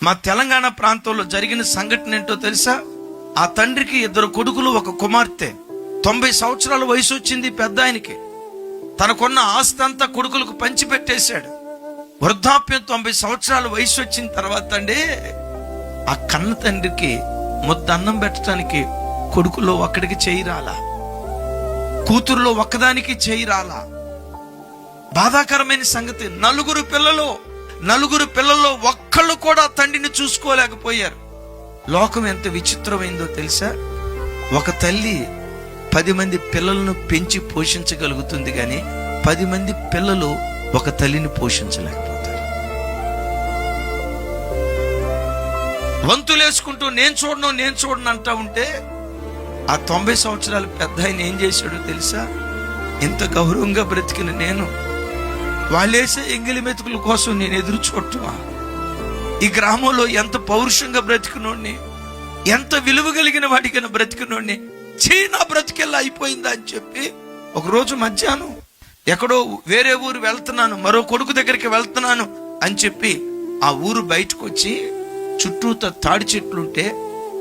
మా తెలంగాణ ప్రాంతంలో జరిగిన సంఘటన ఏంటో తెలుసా? ఆ తండ్రికి 2 కొడుకులు, 1 కుమార్తె. 90 సంవత్సరాల వయసు వచ్చింది పెద్ద ఆయనకి. తనకున్న ఆస్తి అంతా కొడుకులకు పంచిపెట్టేశాడు. వృద్ధాప్యం 90 సంవత్సరాల వయసు వచ్చిన తర్వాత అండి, ఆ కన్న తండ్రికి ముద్ద అన్నం పెట్టడానికి కొడుకులో ఒక్కడికి చేయి రాలా, కూతురులో ఒక్కదానికి చేయి రాలా. బాధాకరమైన సంగతి. 4 పిల్లల్లో ఒక్కళ్ళు కూడా తండ్రిని చూసుకోలేకపోయారు. లోకం ఎంత విచిత్రమైందో తెలుసా? ఒక తల్లి 10 మంది పిల్లలను పెంచి పోషించగలుగుతుంది, కానీ 10 మంది పిల్లలు ఒక తల్లిని పోషించలేకపోతారు. వంతులేసుకుంటూ నేను చూడను అంటా ఉంటే, ఆ 90 సంవత్సరాల పెద్ద ఆయన ఏం చేశాడో తెలుసా? ఇంత గౌరవంగా బ్రతికిన నేను వాళ్ళేసే ఎంగిలి మెతుకుల కోసం నేను ఎదురు చూడటమా? ఈ గ్రామంలో ఎంత పౌరుషంగా బ్రతికినోడిని, ఎంత విలువ కలిగిన వాడికైన బ్రతికినోడిని, నా బ్రతికెల్లా అయిపోయిందా అని చెప్పి ఒకరోజు మధ్యాహ్నం ఎక్కడో వేరే ఊరు వెళ్తున్నాను, మరో కొడుకు దగ్గరికి వెళ్తున్నాను అని చెప్పి ఆ ఊరు బయటకు వచ్చి చుట్టూతో తాడి చెట్లుంటే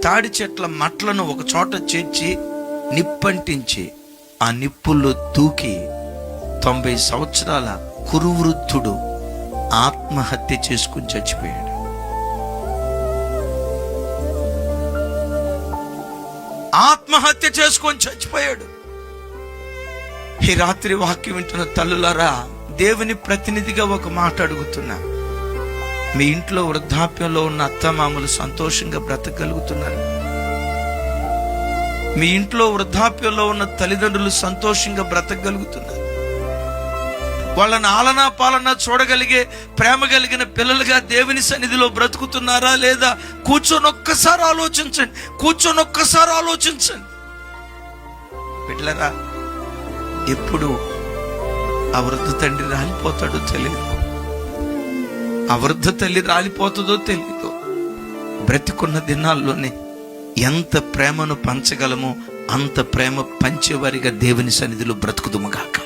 తాడి చెట్ల మట్లను ఒక చోట చేర్చి నిప్పంటించి ఆ నిప్పుల్లో దూకి 90 సంవత్సరాల కురువృద్ధుడు ఆత్మహత్య చేసుకుని చచ్చిపోయాడు. ఆత్మహత్య చేసుకొని చచ్చిపోయాడు. ఈ రాత్రి వాక్యం వింటున్న తల్లులారా, దేవుని ప్రతినిధిగా ఒక మాట అడుగుతున్నా. మీ ఇంట్లో వృద్ధాప్యంలో ఉన్న అత్తమామలు సంతోషంగా బ్రతకగలుగుతున్నారు? మీ ఇంట్లో వృద్ధాప్యంలో ఉన్న తల్లిదండ్రులు సంతోషంగా బ్రతకగలుగుతున్నారు? వాళ్ళని ఆలనా పాలన చూడగలిగే ప్రేమ కలిగిన పిల్లలుగా దేవుని సన్నిధిలో బ్రతుకుతున్నారా లేదా? కూర్చొని ఒక్కసారి ఆలోచించండి. బిడ్డలారా, ఎప్పుడు ఆ వృద్ధ తండ్రి రాలిపోతాడో తెలియదు, ఆ వృద్ధ తల్లి రాలిపోతుందో తెలియదు. బ్రతికున్న దినాల్లోనే ఎంత ప్రేమను పంచగలమో అంత ప్రేమ పంచేవారిగా దేవుని సన్నిధిలో బ్రతుకుదుముగాక.